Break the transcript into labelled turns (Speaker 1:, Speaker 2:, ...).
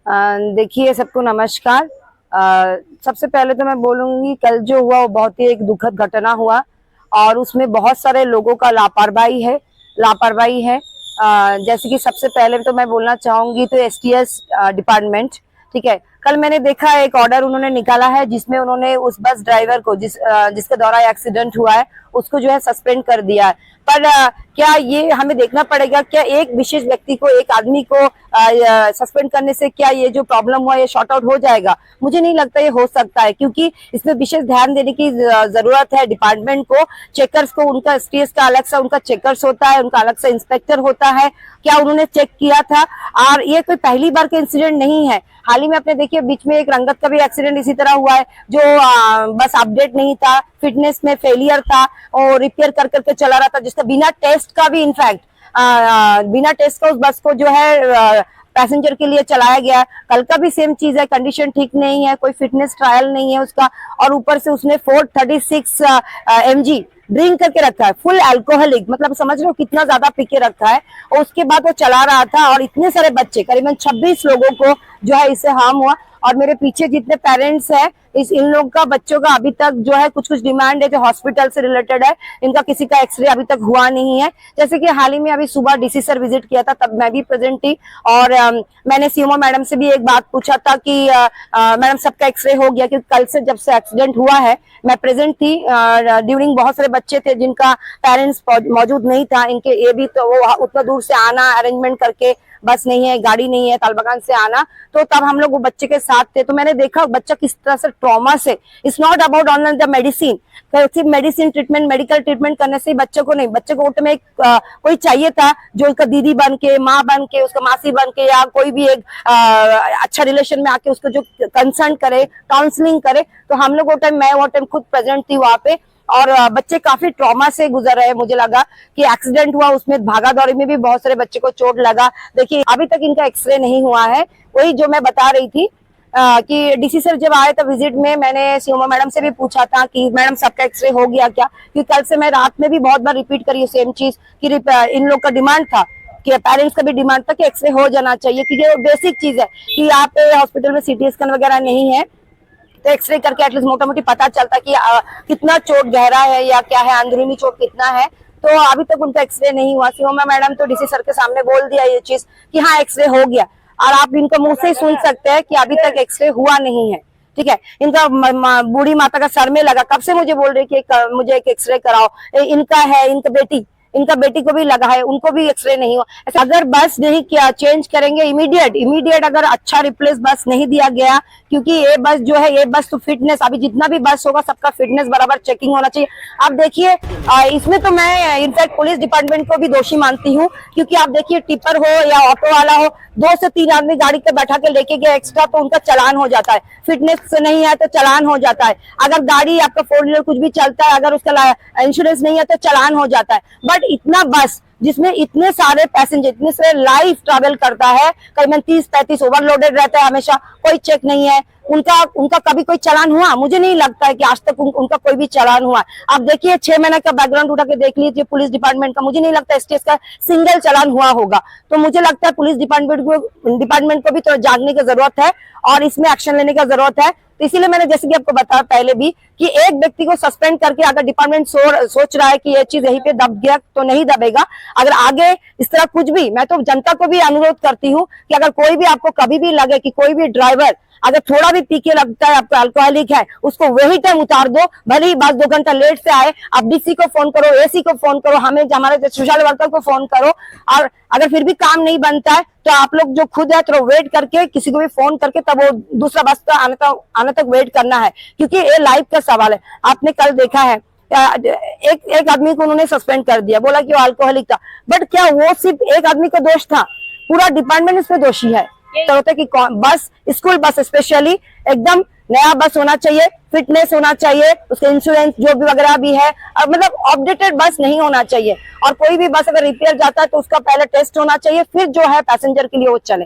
Speaker 1: देखिए, सबको नमस्कार। सबसे पहले तो मैं बोलूंगी, कल जो हुआ वो बहुत ही एक दुखद घटना हुआ और उसमें बहुत सारे लोगों का लापरवाही है। जैसे कि सबसे पहले तो मैं बोलना चाहूंगी तो एसटीएस डिपार्टमेंट, ठीक है। कल मैंने देखा एक ऑर्डर उन्होंने निकाला है जिसमें उन्होंने उस बस ड्राइवर को जिसके द्वारा एक्सीडेंट हुआ है उसको जो है सस्पेंड कर दिया है। पर क्या ये हमें देखना पड़ेगा, क्या एक विशेष व्यक्ति को, एक आदमी को सस्पेंड करने से क्या ये जो प्रॉब्लम हुआ ये शॉर्ट आउट हो जाएगा? मुझे नहीं लगता ये हो सकता है, क्योंकि इसमें विशेष ध्यान देने की जरूरत है डिपार्टमेंट को। चेकर्स को, उनका एसटीएस का अलग सा उनका चेकर्स होता है, उनका अलग सा इंस्पेक्टर होता है। क्या उन्होंने चेक किया था? और ये कोई पहली बार का इंसिडेंट नहीं है। हाल ही में आपने देखिए, बीच में एक रंगत का भी एक्सीडेंट इसी तरह हुआ है, जो बस अपडेट नहीं था, फिटनेस में फेलियर था और रिपेयर कर करके चला रहा था, जिसका बिना टेस्ट का भी, इनफैक्ट बिना टेस्ट का उस बस को जो है पैसेंजर के लिए चलाया गया। कल का भी सेम चीज है, कंडीशन ठीक नहीं है, कोई फिटनेस ट्रायल नहीं है उसका, और ऊपर से उसने 436 mg ड्रिंक करके रखा है, फुल अल्कोहलिक, मतलब समझ रहे हो कितना ज्यादा पी के रखा है। और उसके बाद वो चला रहा था और इतने सारे बच्चे, करीबन 26 लोगों को जो है इससे हार्म हुआ। और मेरे पीछे जितने पेरेंट्स हैं, इन लोग का, बच्चों का अभी तक जो है कुछ डिमांड है जो हॉस्पिटल से रिलेटेड है। इनका किसी का एक्सरे अभी तक हुआ नहीं है। जैसे कि हाल ही में अभी सुबह डीसी सर विजिट किया था, तब मैं भी प्रेजेंट थी और मैंने सीएमओ मैडम से भी एक बात पूछा था कि मैडम सबका एक्सरे हो गया? क्योंकि कल से जब से एक्सीडेंट हुआ है मैं प्रेजेंट थी ड्यूरिंग, बहुत सारे बच्चे थे जिनका पेरेंट्स मौजूद नहीं था। इनके ये भी तो वो उतना दूर से आना, अरेंजमेंट करके, बस नहीं है, गाड़ी नहीं है, तालबगान से आना, तो तब हम लोग वो बच्चे के साथ थे। तो मैंने देखा बच्चा किस तरह से ट्रॉमा से, it's not about online the medicine, सिर्फ मेडिसिन ट्रीटमेंट, मेडिकल ट्रीटमेंट करने से बच्चे को नहीं, बच्चे को उठ में कोई चाहिए था जो उसका दीदी बन के, माँ बन के, उसका मासी बन के, या कोई भी एक अच्छा रिलेशन में आके उसको जो कंसर्न करे, काउंसलिंग करे। तो हम लोग मैं वो टाइम खुद प्रेजेंट थी वहां पे, और बच्चे काफी ट्रॉमा से गुजर रहे हैं। मुझे लगा कि एक्सीडेंट हुआ, उसमें भागा दौड़ी में भी बहुत सारे बच्चे को चोट लगा। देखिए, अभी तक इनका एक्सरे नहीं हुआ है। वही जो मैं बता रही थी कि डीसी सर जब आए तो विजिट में मैंने सीएमओ मैडम से भी पूछा था कि मैडम सबका एक्सरे हो गया क्या? क्योंकि कल से मैं रात में भी बहुत बार रिपीट करी सेम चीज कि इन लोग का डिमांड था, कि पेरेंट्स का भी डिमांड था कि एक्सरे हो जाना चाहिए, क्योंकि वो बेसिक चीज है कि यहाँ पे हॉस्पिटल में सीटी स्कैन वगैरह नहीं है, तो एक्सरे करके एटलीस्ट मोटा मोटी पता चलता कि कितना चोट गहरा है या क्या है, अंदरूनी चोट कितना है। तो अभी तक उनका एक्सरे नहीं हुआ। सीओमा मैडम तो डीसी सर के सामने बोल दिया ये चीज कि हाँ एक्सरे हो गया, और आप इनका मुंह से ही सुन सकते हैं कि अभी तक एक्सरे हुआ नहीं है, ठीक है। इनका बूढ़ी माता का सर में लगा, कब से मुझे बोल रही कि मुझे एक एक्सरे कराओ। इनका है, इनका बेटी को भी लगा है, उनको भी एक्सरे नहीं हुआ। अगर बस नहीं किया, चेंज करेंगे इमीडिएट, अगर अच्छा रिप्लेस बस नहीं दिया गया, क्योंकि ये बस जो है, ये बस तो फिटनेस, अभी जितना भी बस होगा सबका फिटनेस बराबर चेकिंग होना चाहिए। आप देखिए, इसमें तो मैं इनफैक्ट पुलिस डिपार्टमेंट को भी दोषी मानती हूँ, क्योंकि आप देखिए टिपर हो या ऑटो वाला हो, 2 से 3 आदमी गाड़ी पे बैठा के लेके गया एक्स्ट्रा, तो उनका चालान हो जाता है। फिटनेस नहीं है तो चालान हो जाता है। अगर गाड़ी आपका 4 व्हीलर कुछ भी चलता है, अगर उसका इंश्योरेंस नहीं है तो चालान हो जाता है। बट इतना बस जिसमें इतने सारे पैसेंजर, इतने सारे लाइव ट्रैवल करता है, करीबन 30-35 ओवरलोडेड रहता है हमेशा, कोई चेक नहीं है। उनका कभी कोई चालान हुआ? मुझे नहीं लगता है कि आज तक उनका कोई भी चालान हुआ। आप देखिए 6 महीने का बैकग्राउंड उठा के देख लीजिए पुलिस डिपार्टमेंट का, मुझे नहीं लगता एसटीएस का सिंगल चालान हुआ होगा। तो मुझे लगता है पुलिस डिपार्टमेंट को भी तो जागने की जरूरत है और इसमें एक्शन लेने की जरूरत है। तो इसीलिए मैंने जैसे कि आपको बताया पहले भी कि एक व्यक्ति को सस्पेंड करके अगर डिपार्टमेंट सोच रहा है कि ये चीज यहीं पे दब गया, तो नहीं दबेगा। अगर आगे इस तरह कुछ भी, मैं तो जनता को भी अनुरोध करती हूँ कि अगर कोई भी आपको कभी भी लगे कि कोई भी ड्राइवर अगर थोड़ा भी पी के लगता है, आपको अल्कोहलिक है, उसको वही टाइम उतार दो, भले ही बस 2 घंटा लेट से आए, आप डीसी को फोन करो, एसी को फोन करो, हमें हमारे सोशल वर्कर को फोन करो। और अगर फिर भी काम नहीं बनता है तो आप लोग जो खुद है थोड़ा वेट करके, किसी को भी फोन करके, तब वो दूसरा बस आने तक वेट करना है, क्योंकि ये लाइफ का सवाल है। आपने कल देखा है एक आदमी को उन्होंने सस्पेंड कर दिया, बोला कि वो अल्कोहलिक था, बट क्या वो सिर्फ एक आदमी का दोष था? पूरा डिपार्टमेंट इसमें दोषी है। तो होता है कि बस, स्कूल बस स्पेशली एकदम नया बस होना चाहिए, फिटनेस होना चाहिए, उसके इंश्योरेंस जो भी वगैरह भी है, मतलब अपडेटेड बस नहीं होना चाहिए। और कोई भी बस अगर रिपेयर जाता है तो उसका पहले टेस्ट होना चाहिए, फिर जो है पैसेंजर के लिए वो चले।